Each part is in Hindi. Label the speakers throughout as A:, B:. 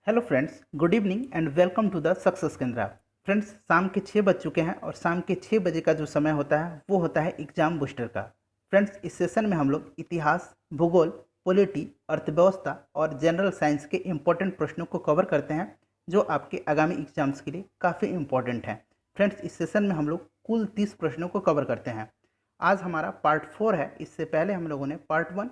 A: Hello friends, good evening and welcome to the Success Kendra. Friends, शाम के 6 बज चुके हैं और शाम के 6 बजे का जो समय होता है वो होता है एग्जाम बूस्टर का। फ्रेंड्स, इस सेशन में हम लोग इतिहास, भूगोल, पॉलिटी, अर्थव्यवस्था और जनरल साइंस के इम्पोर्टेंट प्रश्नों को कवर करते हैं जो आपके आगामी एग्जाम्स के लिए काफ़ी इम्पोर्टेंट हैं। फ्रेंड्स, इस सेशन में हम लोग कुल 30 प्रश्नों को कवर करते हैं। आज हमारा पार्ट 4 है। इससे पहले हम लोगों ने पार्ट 1,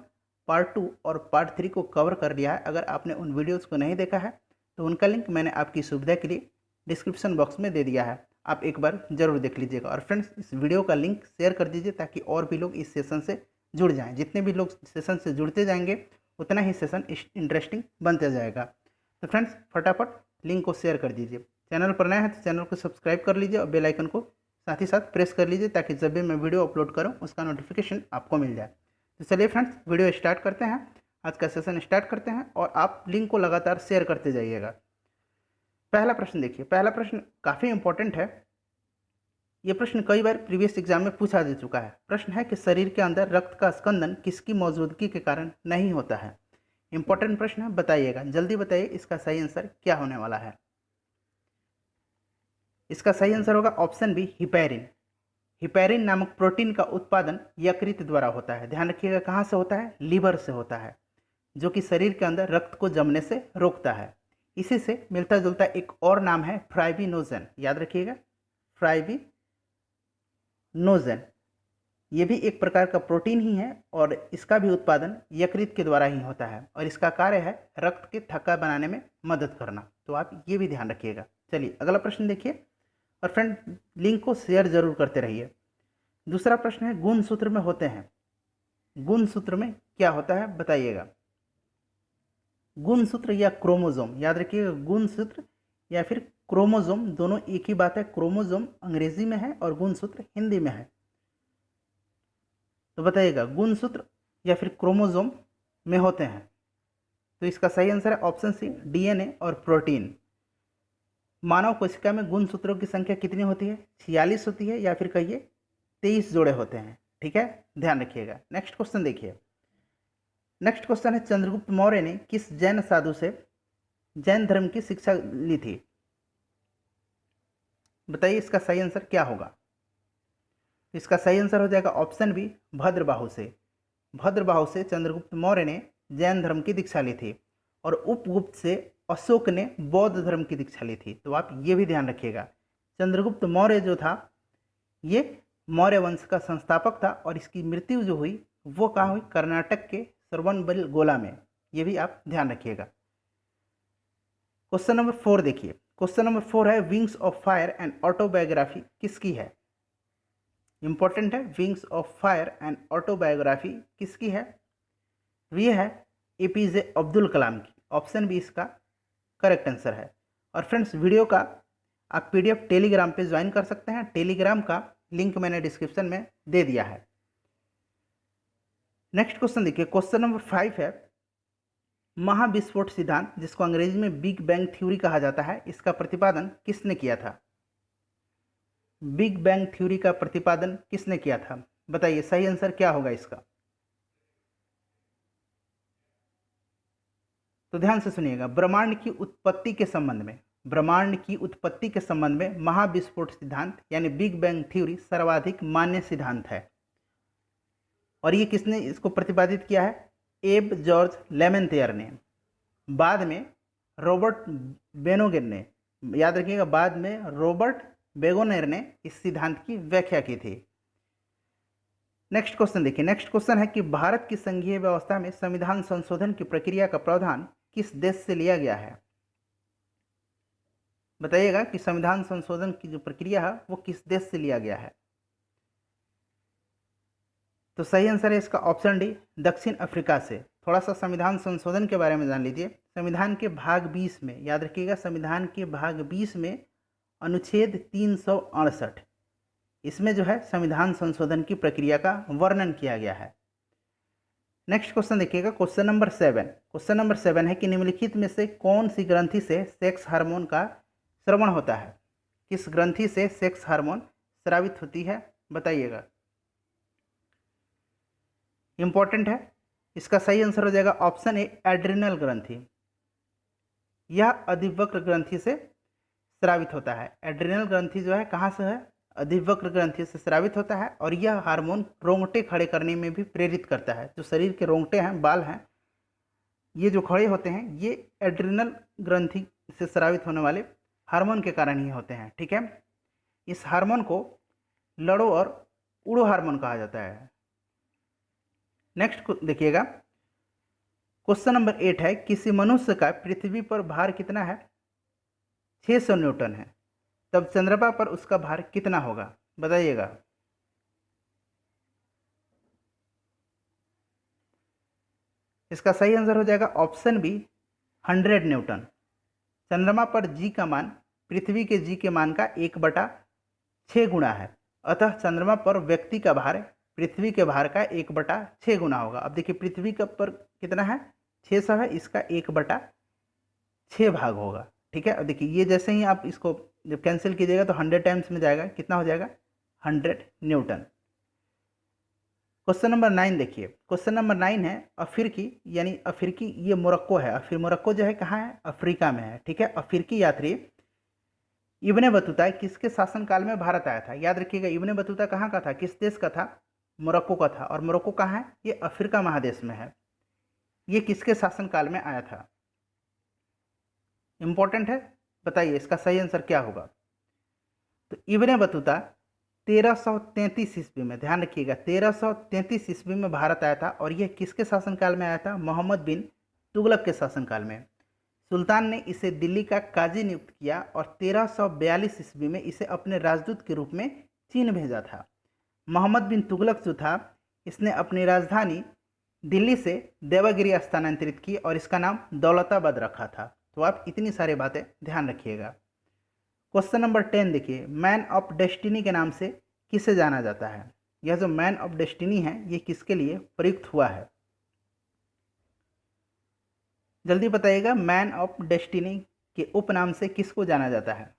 A: पार्ट 2 और पार्ट 3 को कवर कर लिया है। अगर आपने उन वीडियोज़ को नहीं देखा है तो उनका लिंक मैंने आपकी सुविधा के लिए डिस्क्रिप्शन बॉक्स में दे दिया है, आप एक बार ज़रूर देख लीजिएगा। और फ्रेंड्स, इस वीडियो का लिंक शेयर कर दीजिए ताकि और भी लोग इस सेशन से जुड़ जाएं। जितने भी लोग सेशन से जुड़ते जाएंगे उतना ही सेशन इंटरेस्टिंग बनते जाएगा। तो फ्रेंड्स, फटाफट लिंक को शेयर कर दीजिए। चैनल पर नए हैं तो चैनल को सब्सक्राइब कर लीजिए और बेल आइकन को साथ ही साथ प्रेस कर लीजिए ताकि जब भी मैं वीडियो अपलोड करूँ उसका नोटिफिकेशन आपको मिल जाए। तो चलिए फ्रेंड्स, वीडियो स्टार्ट करते हैं। आज का सेशन स्टार्ट करते हैं और आप लिंक को लगातार शेयर करते जाइएगा। पहला प्रश्न देखिए। पहला प्रश्न काफ़ी इंपॉर्टेंट है। यह प्रश्न कई बार प्रीवियस एग्जाम में पूछा जा चुका है। प्रश्न है कि शरीर के अंदर रक्त का स्कंदन किसकी मौजूदगी के कारण नहीं होता है। इंपॉर्टेंट प्रश्न है, बताइएगा, जल्दी बताइए इसका सही आंसर क्या होने वाला है। इसका सही आंसर होगा ऑप्शन बी, हिपैरिन। हिपैरिन नामक प्रोटीन का उत्पादन यकृत द्वारा होता है। ध्यान रखिएगा, कहाँ से होता है? लीवर से होता है, जो कि शरीर के अंदर रक्त को जमने से रोकता है। इसी से मिलता जुलता एक और नाम है फ्राइबिनोजन। याद रखिएगा, फ्राइबिनोजन। ये भी एक प्रकार का प्रोटीन ही है और इसका भी उत्पादन यकृत के द्वारा ही होता है और इसका कार्य है रक्त के थक्का बनाने में मदद करना। तो आप ये भी ध्यान रखिएगा। चलिए अगला प्रश्न देखिए और फ्रेंड, लिंक को शेयर जरूर करते रहिए। दूसरा प्रश्न है, गुणसूत्र में होते हैं। गुणसूत्र में क्या होता है बताइएगा। गुणसूत्र या क्रोमोजोम, याद रखिएगा, गुणसूत्र या फिर क्रोमोजोम दोनों एक ही बात है। क्रोमोजोम अंग्रेजी में है और गुणसूत्र हिंदी में है। तो बताइएगा, गुणसूत्र या फिर क्रोमोजोम में होते हैं। तो इसका सही आंसर है ऑप्शन सी, डीएनए और प्रोटीन। मानव कोशिका में गुणसूत्रों की संख्या कितनी होती है? 46 होती है या फिर कहिए 23 जोड़े होते हैं। ठीक है, ध्यान रखिएगा। नेक्स्ट क्वेश्चन देखिए। नेक्स्ट क्वेश्चन है, चंद्रगुप्त मौर्य ने किस जैन साधु से जैन धर्म की शिक्षा ली थी? बताइए इसका सही आंसर क्या होगा। इसका सही आंसर हो जाएगा ऑप्शन बी, भद्रबाहु से। भद्रबाहु से चंद्रगुप्त मौर्य ने जैन धर्म की दीक्षा ली थी और उपगुप्त से अशोक ने बौद्ध धर्म की दीक्षा ली थी। तो आप ये भी ध्यान रखिएगा, चंद्रगुप्त मौर्य जो था ये मौर्य वंश का संस्थापक था और इसकी मृत्यु जो हुई वो कहाँ हुई? कर्नाटक के श्रवणबेलगोला में। ये भी आप ध्यान रखिएगा। क्वेश्चन नंबर 4 देखिए। क्वेश्चन नंबर 4 है, wings of fire and autobiography किसकी है? इंपॉर्टेंट है, wings of fire and autobiography किसकी है? ये है एपीजे अब्दुल कलाम की। ऑप्शन बी इसका करेक्ट आंसर है। और फ्रेंड्स, वीडियो का आप पीडीएफ टेलीग्राम पे ज्वाइन कर सकते हैं। टेलीग्राम का लिंक मैंने डिस्क्रिप्शन में दे दिया है। नेक्स्ट क्वेश्चन देखिए। क्वेश्चन नंबर 5 है, महाविस्फोट सिद्धांत, जिसको अंग्रेजी में बिग बैंग थ्योरी कहा जाता है, इसका प्रतिपादन किसने किया था? बिग बैंग थ्योरी का प्रतिपादन किसने किया था? बताइए सही आंसर क्या होगा इसका। तो ध्यान से सुनिएगा, ब्रह्मांड की उत्पत्ति के संबंध में, ब्रह्मांड की उत्पत्ति के संबंध में महाविस्फोट सिद्धांत यानी बिग बैंग थ्योरी सर्वाधिक मान्य सिद्धांत है। और ये किसने इसको प्रतिपादित किया है? एब जॉर्ज लेमेंथियर ने। बाद में रॉबर्ट बेनोगेन ने, याद रखिएगा, बाद में रॉबर्ट बेगोनेर ने इस सिद्धांत की व्याख्या की थी। नेक्स्ट क्वेश्चन देखिए। नेक्स्ट क्वेश्चन है कि भारत की संघीय व्यवस्था में संविधान संशोधन की प्रक्रिया का प्रावधान किस देश से लिया गया है? बताइएगा कि संविधान संशोधन की जो प्रक्रिया है वो किस देश से लिया गया है। तो सही आंसर है इसका ऑप्शन डी, दक्षिण अफ्रीका से। थोड़ा सा संविधान संशोधन के बारे में जान लीजिए। संविधान के भाग 20 में, याद रखिएगा, संविधान के भाग 20 में अनुच्छेद 368, इसमें जो है संविधान संशोधन की प्रक्रिया का वर्णन किया गया है। नेक्स्ट क्वेश्चन देखिएगा। Question number 7। क्वेश्चन नंबर 7 है कि निम्नलिखित में से कौन सी ग्रंथि से सेक्स हार्मोन का स्रवण होता है? किस ग्रंथि से सेक्स हार्मोन स्रावित होती है? बताइएगा। इंपॉर्टेंट है, इसका सही आंसर हो जाएगा ऑप्शन ए, एड्रिनल ग्रंथि। यह अधिवक्र ग्रंथि से स्रावित होता है। एड्रिनल ग्रंथि जो है कहाँ से है, अधिवक्र ग्रंथि से स्रावित होता है और यह हार्मोन रोंगटे खड़े करने में भी प्रेरित करता है। जो शरीर के रोंगटे हैं, बाल हैं, ये जो खड़े होते हैं ये एड्रिनल ग्रंथि से स्रावित होने वाले हार्मोन के कारण ही होते हैं। ठीक है, इस हार्मोन को लड़ो और उड़ो हार्मोन कहा जाता है। नेक्स्ट देखिएगा, क्वेश्चन नंबर 8 है, किसी मनुष्य का पृथ्वी पर भार कितना है, 600 न्यूटन है, तब चंद्रमा पर उसका भार कितना होगा, बताइएगा। इसका सही आंसर हो जाएगा ऑप्शन बी 100 न्यूटन। चंद्रमा पर जी का मान पृथ्वी के जी के मान का 1/6 गुना है, अतः चंद्रमा पर व्यक्ति का भार पृथ्वी के भार का 1/6 गुना होगा। अब देखिए पृथ्वी का पर कितना है, 600 है, इसका 1/6 भाग होगा। ठीक है, अब देखिए ये जैसे ही आप इसको जब कैंसिल कीजिएगा तो 100 टाइम्स में जाएगा, कितना हो जाएगा, 100 न्यूटन। क्वेश्चन नंबर 9 देखिए, क्वेश्चन नंबर 9 है अफ्रीकी, यानी अफ्रीकी ये मोरक्को है, फिर मोरक्को जो है कहाँ है, अफ्रीका में है। ठीक है, अफ्रीकी यात्री इब्ने बतूता किसके शासनकाल में भारत आया था, याद रखिएगा इब्ने बतूता कहाँ का था, किस देश का था, मोरक्को का था, और मोरक्को कहाँ है, ये अफ्रीका महादेश में है। ये किसके शासनकाल में आया था, इंपॉर्टेंट है, बताइए इसका सही आंसर क्या होगा। तो इब्ने बतूता 1333 ईस्वी में, ध्यान रखिएगा 1333 ईस्वी में भारत आया था, और यह किसके शासनकाल में आया था, मोहम्मद बिन तुगलक के शासनकाल में। सुल्तान ने इसे दिल्ली का काजी नियुक्त किया और 1342 ईस्वी में इसे अपने राजदूत के रूप में चीन भेजा था। मोहम्मद बिन तुगलक जो था, इसने अपनी राजधानी दिल्ली से देवगिरी स्थानांतरित की और इसका नाम दौलताबाद रखा था। तो आप इतनी सारी बातें ध्यान रखिएगा। क्वेश्चन नंबर 10 देखिए, मैन ऑफ डेस्टिनी के नाम से किसे जाना जाता है। यह जो मैन ऑफ डेस्टिनी है ये किसके लिए प्रयुक्त हुआ है, जल्दी बताइएगा। मैन ऑफ डेस्टिनी के उपनाम से किसको जाना जाता है।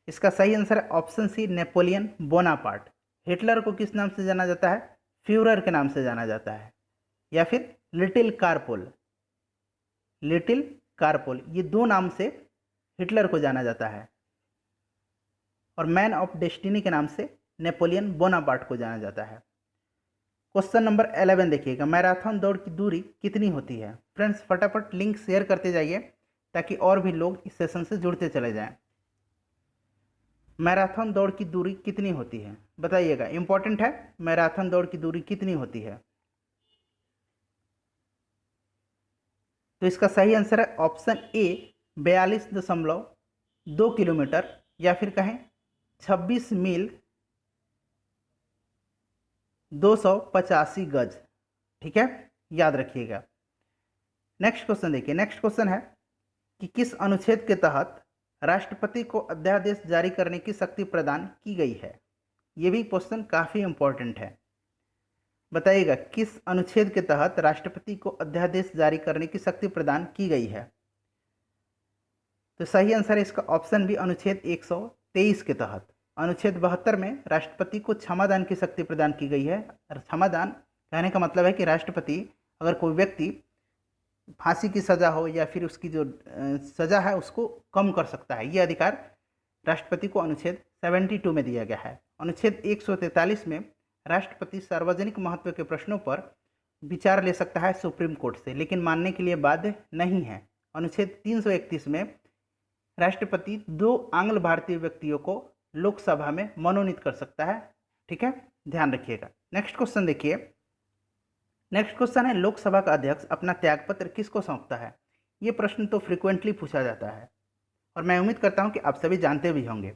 A: इसका सही आंसर है option C Napoleon Bonaparte. Hitler को किस नाम से जाना जाता है, फ्यूरर के नाम से जाना जाता है, या फिर लिटिल कारपोल। लिटिल कारपोल, ये दो नाम से हिटलर को जाना जाता है, और मैन ऑफ डेस्टिनी के नाम से नेपोलियन बोनापार्ट को जाना जाता है। क्वेश्चन नंबर 11 देखिएगा, मैराथन दौड़ की दूरी कितनी होती है। फ्रेंड्स फटाफट लिंक शेयर करते जाइए ताकि और भी लोग इस सेशन से जुड़ते चले जाएं। मैराथन दौड़ की दूरी कितनी होती है, बताइएगा, इंपॉर्टेंट है, मैराथन दौड़ की दूरी कितनी होती है। तो इसका सही आंसर है ऑप्शन ए 42.2 किलोमीटर, या फिर कहें 26 मील 285 गज। ठीक है, याद रखिएगा। नेक्स्ट क्वेश्चन देखिए, नेक्स्ट क्वेश्चन है कि किस अनुच्छेद के तहत राष्ट्रपति को अध्यादेश जारी करने की शक्ति प्रदान की गई है। यह भी क्वेश्चन काफ़ी इंपॉर्टेंट है, बताइएगा किस अनुच्छेद के तहत राष्ट्रपति को अध्यादेश जारी करने की शक्ति प्रदान की गई है। तो सही आंसर है इसका ऑप्शन बी अनुच्छेद 123 के तहत। अनुच्छेद 72 में राष्ट्रपति को क्षमादान की शक्ति प्रदान की गई है। और क्षमादान कहने का मतलब है कि राष्ट्रपति अगर कोई व्यक्ति फांसी की सज़ा हो या फिर उसकी जो सज़ा है उसको कम कर सकता है, ये अधिकार राष्ट्रपति को अनुच्छेद 72 में दिया गया है। अनुच्छेद 143 में राष्ट्रपति सार्वजनिक महत्व के प्रश्नों पर विचार ले सकता है सुप्रीम कोर्ट से, लेकिन मानने के लिए बाध्य नहीं है। अनुच्छेद 331 में राष्ट्रपति 2 आंग्ल भारतीय व्यक्तियों को लोकसभा में मनोनीत कर सकता है। ठीक है, ध्यान रखिएगा। नेक्स्ट क्वेश्चन देखिए, नेक्स्ट क्वेश्चन है लोकसभा का अध्यक्ष अपना त्यागपत्र किसको सौंपता है। ये प्रश्न तो फ्रिक्वेंटली पूछा जाता है और मैं उम्मीद करता हूं कि आप सभी जानते भी होंगे।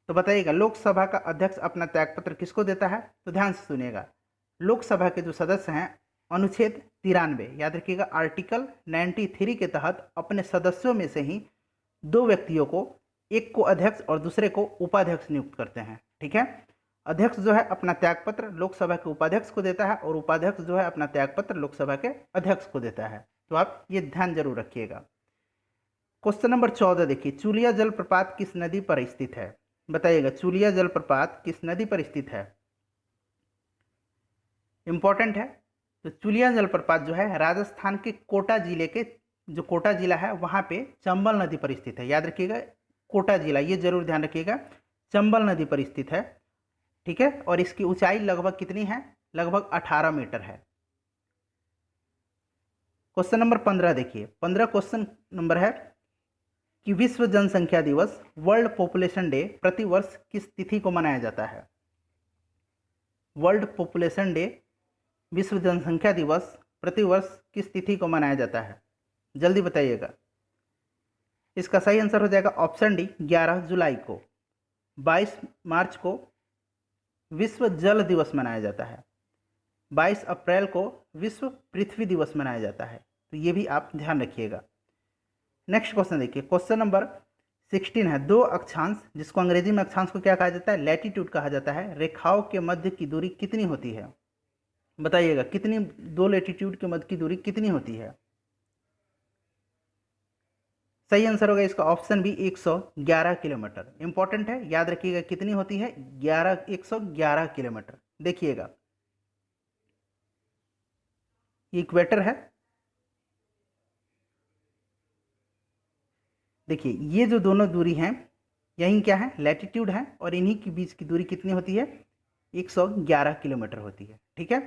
A: तो बताइएगा लोकसभा का अध्यक्ष अपना त्यागपत्र किसको देता है। तो ध्यान से सुनिएगा, लोकसभा के जो सदस्य हैं अनुच्छेद 93, याद रखिएगा आर्टिकल 93 के तहत अपने सदस्यों में से ही 2 व्यक्तियों को, एक को अध्यक्ष और दूसरे को उपाध्यक्ष नियुक्त करते हैं। ठीक है, अध्यक्ष जो है अपना त्यागपत्र लोकसभा के उपाध्यक्ष को देता है और उपाध्यक्ष जो है अपना त्यागपत्र लोकसभा के अध्यक्ष को देता है। तो आप ये ध्यान जरूर रखिएगा। क्वेश्चन नंबर 14 देखिए, चूलिया जलप्रपात किस नदी पर स्थित है। बताइएगा चूलिया जलप्रपात किस नदी पर स्थित है, इंपॉर्टेंट है। तो चुलिया जलप्रपात जो है राजस्थान के कोटा जिले के, जो कोटा जिला है वहाँ पे चंबल नदी पर स्थित है। याद रखिएगा कोटा जिला, ये जरूर ध्यान रखिएगा, चंबल नदी पर स्थित है। ठीक है, और इसकी ऊंचाई लगभग कितनी है? लगभग 18 मीटर है। क्वेश्चन नंबर 15 देखिए, 15 क्वेश्चन नंबर है कि विश्व जनसंख्या दिवस, वर्ल्ड पॉपुलेशन डे प्रतिवर्ष किस तिथि को मनाया जाता है? वर्ल्ड पॉपुलेशन डे, विश्व जनसंख्या दिवस प्रतिवर्ष किस तिथि को मनाया जाता है? जल्दी बताइएगा। इसका सही आंसर हो जाएगा ऑप्शन डी, 11 जुलाई को। 22 मार्च को विश्व जल दिवस मनाया जाता है। 22 अप्रैल को विश्व पृथ्वी दिवस मनाया जाता है। तो ये भी आप ध्यान रखिएगा। नेक्स्ट क्वेश्चन देखिए, क्वेश्चन नंबर 16 है, दो अक्षांश, जिसको अंग्रेजी में अक्षांश को क्या कहा जाता है? लैटिट्यूड कहा जाता है, रेखाओं के मध्य की दूरी कितनी होती है? बताइएगा, कितनी, दो लैटिट्यूड के मध्य की दूरी कितनी होती है? सही आंसर होगा इसका ऑप्शन बी, 111 किलोमीटर। इंपॉर्टेंट है, याद रखिएगा कितनी होती है? 111 किलोमीटर। देखिएगा ये इक्वेटर है, देखिए ये जो दोनों दूरी हैं यही क्या है? लैटिट्यूड है, और इन्हीं के बीच की दूरी कितनी होती है? 111 किलोमीटर होती है। ठीक है,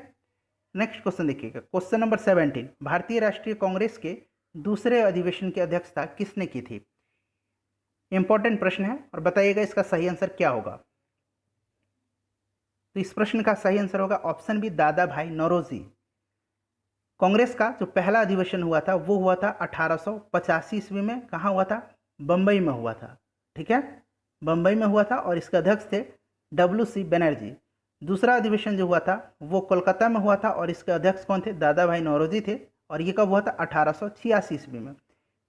A: नेक्स्ट क्वेश्चन देखिएगा, क्वेश्चन नंबर 17, भारतीय राष्ट्रीय कांग्रेस के दूसरे अधिवेशन की अध्यक्षता किसने की थी? इंपॉर्टेंट प्रश्न है, और बताइएगा इसका सही आंसर क्या होगा। तो इस प्रश्न का सही आंसर होगा ऑप्शन बी, दादा भाई नौरोजी। कांग्रेस का जो पहला अधिवेशन हुआ था वो हुआ था 1885 ईस्वी में। कहाँ हुआ था? बम्बई में हुआ था। ठीक है, बम्बई में हुआ था, और इसके अध्यक्ष थे WC बनर्जी। दूसरा अधिवेशन जो हुआ था वो कोलकाता में हुआ था, और इसके अध्यक्ष कौन थे? दादा भाई नौरोजी थे, और ये कब हुआ था? 1886 ईस्वी में।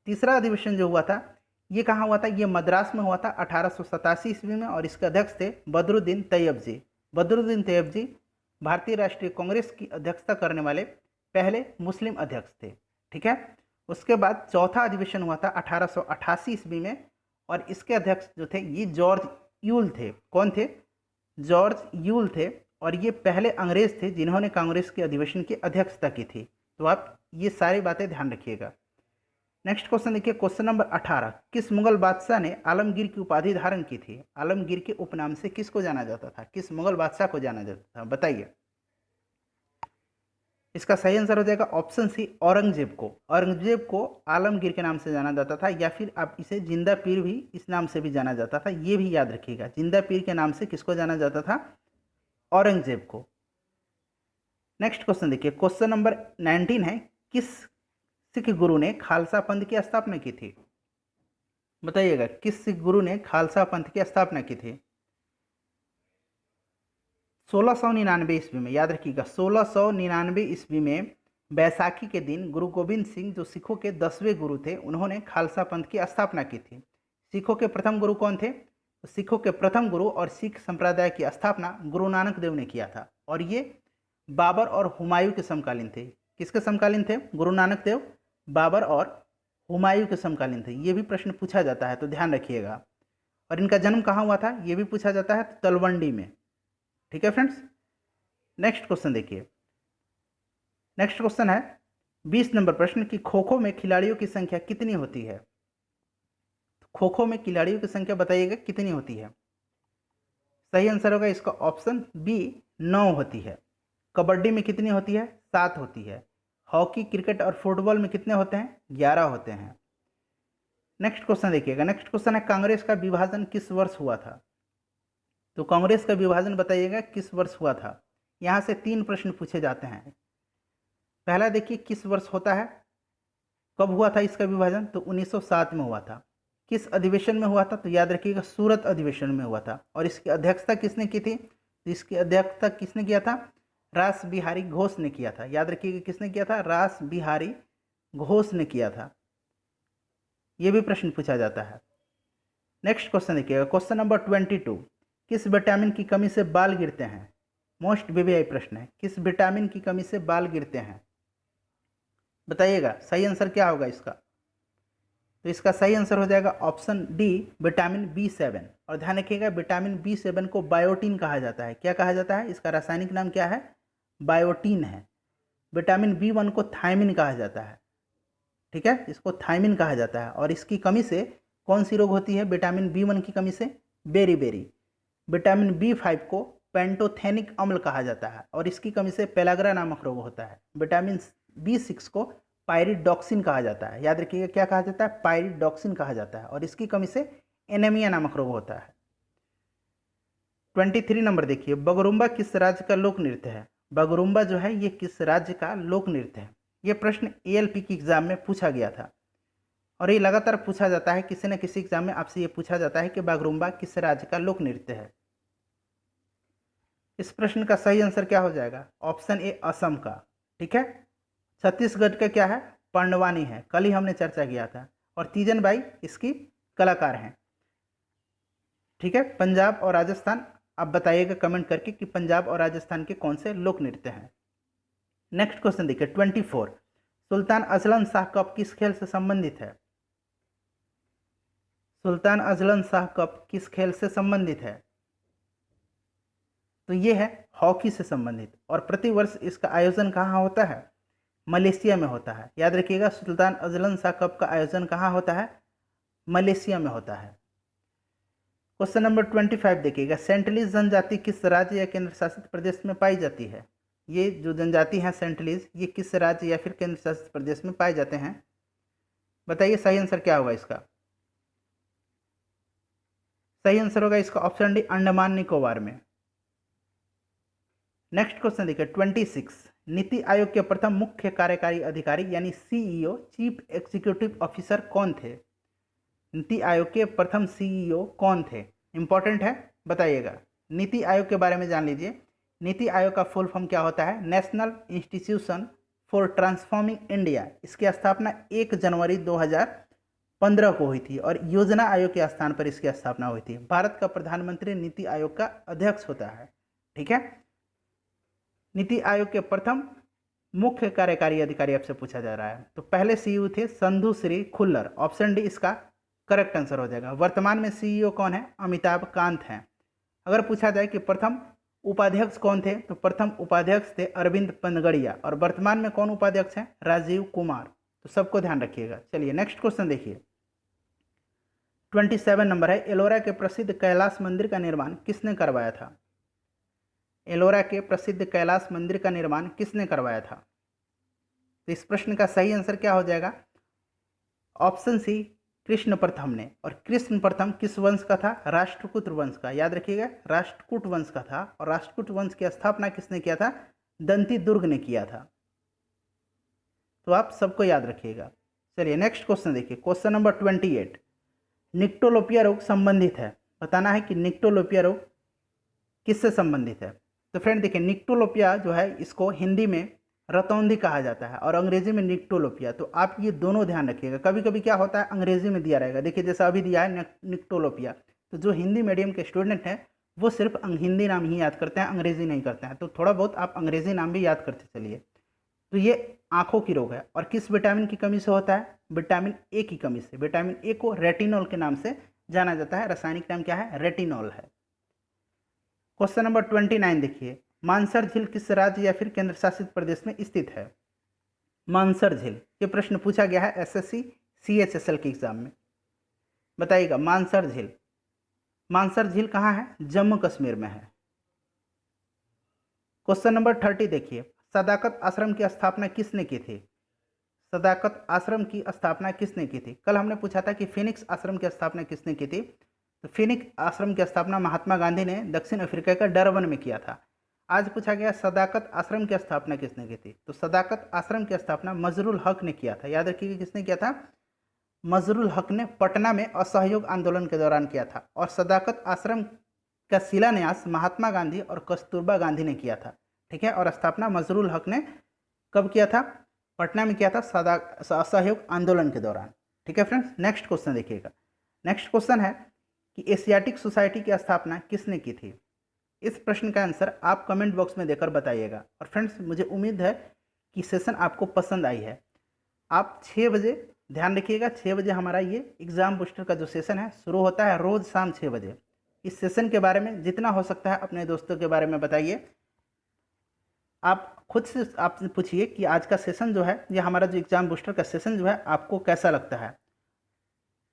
A: तीसरा अधिवेशन जो हुआ था ये कहाँ हुआ था? ये मद्रास में हुआ था 1887 ईस्वी में, और इसके अध्यक्ष थे बदरुद्दीन तैयब जी। बदरुद्दीन तैयब जी भारतीय राष्ट्रीय कांग्रेस की अध्यक्षता करने वाले पहले मुस्लिम अध्यक्ष थे। ठीक है, उसके बाद चौथा अधिवेशन हुआ था 1888 ईस्वी में, और इसके अध्यक्ष जो थे ये जॉर्ज यूल थे। कौन थे? जॉर्ज यूल थे, और ये पहले अंग्रेज थे जिन्होंने कांग्रेस के अधिवेशन की अध्यक्षता की थी। तो आप ये सारी बातें ध्यान रखिएगा। नेक्स्ट क्वेश्चन देखिए, क्वेश्चन नंबर 18, किस मुगल बादशाह ने आलमगीर की उपाधि धारण की थी? आलमगीर के उपनाम से किसको जाना जाता था? किस मुगल बादशाह को जाना जाता था? बताइए। इसका सही आंसर हो जाएगा ऑप्शन सी, औरंगजेब को। औरंगजेब को आलमगीर के नाम से जाना जाता था, या फिर आप इसे जिंदा पीर भी इस नाम से भी जाना जाता था। ये भी याद रखिएगा, जिंदा पीर के नाम से किसको जाना जाता था? औरंगजेब को। नेक्स्ट क्वेश्चन देखिए, क्वेश्चन नंबर 19 है, किस सिख गुरु ने खालसा पंथ की स्थापना की थी? बताइएगा, किस सिख गुरु ने खालसा पंथ की स्थापना की थी? 1699 ईस्वी में। याद रखिएगा 1699 ईस्वी में बैसाखी के दिन गुरु गोविंद सिंह जो सिखों के 10वें गुरु थे, उन्होंने खालसा पंथ की स्थापना की थी। सिखों के प्रथम गुरु कौन थे? तो सिखों के प्रथम गुरु और सिख संप्रदाय की स्थापना गुरु नानक देव ने किया था, और ये बाबर और हुमायूं के समकालीन थे। किसके समकालीन थे? गुरु नानक देव, बाबर और हुमायूं के समकालीन थे। ये भी प्रश्न पूछा जाता है, तो ध्यान रखिएगा। और इनका जन्म कहाँ हुआ था? ये भी पूछा जाता है, तलवंडी में। ठीक है फ्रेंड्स, नेक्स्ट क्वेश्चन देखिए। नेक्स्ट क्वेश्चन है 20 नंबर प्रश्न कि खो खो में खिलाड़ियों की संख्या कितनी होती है? खो खो में खिलाड़ियों की संख्या बताइएगा कितनी होती है? सही आंसर होगा इसका ऑप्शन बी, 9 होती है। कबड्डी में कितनी होती है? 7 होती है। हॉकी, क्रिकेट और फुटबॉल में कितने होते हैं? 11 होते हैं। नेक्स्ट क्वेश्चन देखिएगा। नेक्स्ट क्वेश्चन है, कांग्रेस का विभाजन किस वर्ष हुआ था? तो कांग्रेस का विभाजन बताइएगा किस वर्ष हुआ था? यहाँ से 3 प्रश्न पूछे जाते हैं। पहला देखिए, किस वर्ष होता है, कब हुआ था इसका विभाजन? तो 1907 में हुआ था। किस अधिवेशन में हुआ था? तो याद रखिएगा सूरत अधिवेशन में हुआ था। और इसकी अध्यक्षता किसने की थी? तो इसकी अध्यक्षता किसने किया था? रास बिहारी घोष ने किया था। याद रखिएगा किसने किया था? रास बिहारी घोष ने किया था। यह भी प्रश्न पूछा जाता है। नेक्स्ट क्वेश्चन देखिएगा, क्वेश्चन नंबर 22, किस विटामिन की कमी से बाल गिरते हैं? मोस्ट वीवीआई प्रश्न है, किस विटामिन की कमी से बाल गिरते हैं? बताइएगा सही आंसर क्या होगा इसका? तो इसका सही आंसर हो जाएगा ऑप्शन डी, विटामिन B7। और ध्यान रखिएगा विटामिन B7 को बायोटीन कहा जाता है। क्या कहा जाता है? इसका रासायनिक नाम क्या है? बायोटीन है। विटामिन B1 को थायमिन कहा जाता है, ठीक है, इसको थायमिन कहा जाता है। और इसकी कमी से कौन सी रोग होती है? विटामिन B1 की कमी से बेरी। विटामिन B5 को पेंटोथेनिक अम्ल कहा जाता है और इसकी कमी से पेलाग्रा नामक रोग होता है। विटामिन B6 को पायरिडॉक्सिन कहा जाता है, याद रखिएगा क्या कहा जाता है? पायरिडॉक्सिन कहा जाता है और इसकी कमी से एनीमिया नामक रोग होता है। 23 नंबर देखिए, बगरुम्बा किस राज्य का लोक नृत्य है? बगरुम्बा जो है ये किस राज्य का लोक नृत्य है? ये प्रश्न ALP की एग्जाम में पूछा गया था और ये लगातार पूछा जाता है, किसी न किसी एग्जाम में आपसे ये पूछा जाता है कि बागरुम्बा किस राज्य का लोक नृत्य है। इस प्रश्न का सही आंसर क्या हो जाएगा? ऑप्शन ए असम का, ठीक है। छत्तीसगढ़ का क्या है? पांडवानी है, कल ही हमने चर्चा किया था। और तीजन बाई इसकी कलाकार हैं, ठीक है। पंजाब और राजस्थान, आप बताइएगा कमेंट करके कि पंजाब और राजस्थान के कौन से लोक नृत्य हैं। नेक्स्ट क्वेश्चन देखिए 24, सुल्तान अजलन शाह कप किस खेल से संबंधित है? सुल्तान अजलन शाह कप किस खेल से संबंधित है? तो ये है हॉकी से संबंधित और प्रतिवर्ष इसका आयोजन कहाँ होता है? मलेशिया में होता है। याद रखिएगा सुल्तान अजलन शाह कप का आयोजन कहाँ होता है? मलेशिया में होता है। क्वेश्चन नंबर 25 देखिएगा, सेंटलीज जनजाति किस राज्य या केंद्र शासित प्रदेश में पाई जाती है? ये जो जनजाति है सेंटलीज, ये किस राज्य या फिर केंद्र शासित प्रदेश में पाए जाते हैं? बताइए सही आंसर क्या होगा इसका? सही आंसर होगा इसका ऑप्शन डी, अंडमान निकोबार में। नेक्स्ट क्वेश्चन देखिए 26, नीति आयोग के प्रथम मुख्य कार्यकारी अधिकारी यानी CEO, चीफ एग्जीक्यूटिव ऑफिसर कौन थे? नीति आयोग के प्रथम CEO कौन थे? इंपॉर्टेंट है, बताइएगा। नीति आयोग के बारे में जान लीजिए। नीति आयोग का फुल फॉर्म क्या होता है? National institution for transforming India. इसकी स्थापना 1 जनवरी 2015 को हुई थी और योजना आयोग के स्थान पर इसकी स्थापना हुई थी। भारत का प्रधानमंत्री नीति आयोग का अध्यक्ष होता है, ठीक है। नीति आयोग के प्रथम मुख्य कार्यकारी अधिकारी आपसे पूछा जा रहा है, तो पहले CEO थे संधू श्री खुल्लर, ऑप्शन डी इसका करेक्ट आंसर हो जाएगा। वर्तमान में CEO कौन है? अमिताभ कांत हैं। अगर पूछा जाए कि प्रथम उपाध्यक्ष कौन थे, तो प्रथम उपाध्यक्ष थे अरविंद पनगड़िया और वर्तमान में कौन उपाध्यक्ष हैं? राजीव कुमार। तो सबको ध्यान रखिएगा। चलिए नेक्स्ट क्वेश्चन देखिए 27 नंबर है, एलोरा के प्रसिद्ध कैलाश मंदिर का निर्माण किसने करवाया था? एलोरा के प्रसिद्ध कैलाश मंदिर का निर्माण किसने करवाया था? तो इस प्रश्न का सही आंसर क्या हो जाएगा? ऑप्शन सी, कृष्ण प्रथम ने। और कृष्ण प्रथम किस वंश का था? राष्ट्रकूट वंश का। याद रखिएगा राष्ट्रकूट वंश का था और राष्ट्रकूट वंश की स्थापना किसने किया था? दंती दुर्ग ने किया था। तो आप सबको याद रखिएगा। चलिए नेक्स्ट क्वेश्चन देखिए, क्वेश्चन नंबर 28, निक्टोलोपिया रोग संबंधित है। बताना है कि निक्टोलोपिया रोग किससे संबंधित है। तो फ्रेंड देखिए, निक्टोलोपिया जो है इसको हिंदी में रतौंधी कहा जाता है और अंग्रेजी में निक्टोलोपिया। तो आप ये दोनों ध्यान रखिएगा। कभी कभी क्या होता है अंग्रेजी में दिया रहेगा, देखिए जैसा अभी दिया है निक्टोलोपिया। तो जो हिंदी मीडियम के स्टूडेंट हैं वो सिर्फ हिंदी नाम ही याद करते हैं, अंग्रेजी नहीं करते हैं। तो थोड़ा बहुत आप अंग्रेजी नाम भी याद करते चलिए। तो ये आंखों की रोग है और किस विटामिन की कमी से होता है? विटामिन ए की कमी से। विटामिन ए को रेटिनॉल के नाम से जाना जाता है, रासायनिक नाम क्या है? रेटिनॉल है। क्वेश्चन नंबर 29 देखिए, मानसर झील किस राज्य या फिर केंद्र शासित प्रदेश में स्थित है? मानसर झील, ये प्रश्न पूछा गया है SSC CHSL के एग्जाम में। बताइएगा मानसर झील, मानसर झील कहाँ है? जम्मू कश्मीर में है। क्वेश्चन नंबर 30 देखिए, सदाकत आश्रम की स्थापना किसने की थी? सदाकत आश्रम की स्थापना किसने की थी? कल हमने पूछा था कि फिनिक्स आश्रम की स्थापना किसने की थी। तो फिनिक्स आश्रम की स्थापना महात्मा गांधी ने दक्षिण अफ्रीका का डरबन में किया था। आज पूछा गया सदाकत आश्रम की स्थापना किसने की थी? तो सदाकत आश्रम की स्थापना मजरुल हक ने किया था। याद रखिए किसने किया था? मजरुल हक ने पटना में असहयोग आंदोलन के दौरान किया था। और सदाकत आश्रम का शिलान्यास महात्मा गांधी और कस्तूरबा गांधी ने किया था, ठीक है। और स्थापना मजरुल हक ने कब किया था? पटना में किया था असहयोग आंदोलन के दौरान, ठीक है फ्रेंड्स। नेक्स्ट क्वेश्चन देखिएगा। नेक्स्ट क्वेश्चन है कि एशियाटिक सोसाइटी की स्थापना किसने की थी? इस प्रश्न का आंसर आप कमेंट बॉक्स में देकर बताइएगा। और फ्रेंड्स मुझे उम्मीद है कि सेशन आपको पसंद आई है। आप 6 बजे ध्यान रखिएगा, 6 बजे हमारा ये एग्ज़ाम बूस्टर का जो सेशन है शुरू होता है रोज़ शाम 6 बजे। इस सेशन के बारे में जितना हो सकता है अपने दोस्तों के बारे में बताइए। आप खुद से आप पूछिए कि आज का सेशन जो है, या हमारा जो एग्ज़ाम बूस्टर का सेशन जो है, आपको कैसा लगता है।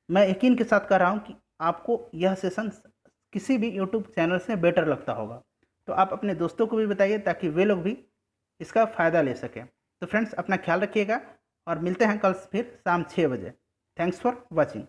A: मैं यकीन के साथ कह रहा हूँ कि आपको यह सेशन किसी भी यूट्यूब चैनल से बेटर लगता होगा। तो आप अपने दोस्तों को भी बताइए ताकि वे लोग भी इसका फ़ायदा ले सकें। तो फ्रेंड्स, अपना ख्याल रखिएगा और मिलते हैं कल फिर शाम 6 बजे। Thanks for watching.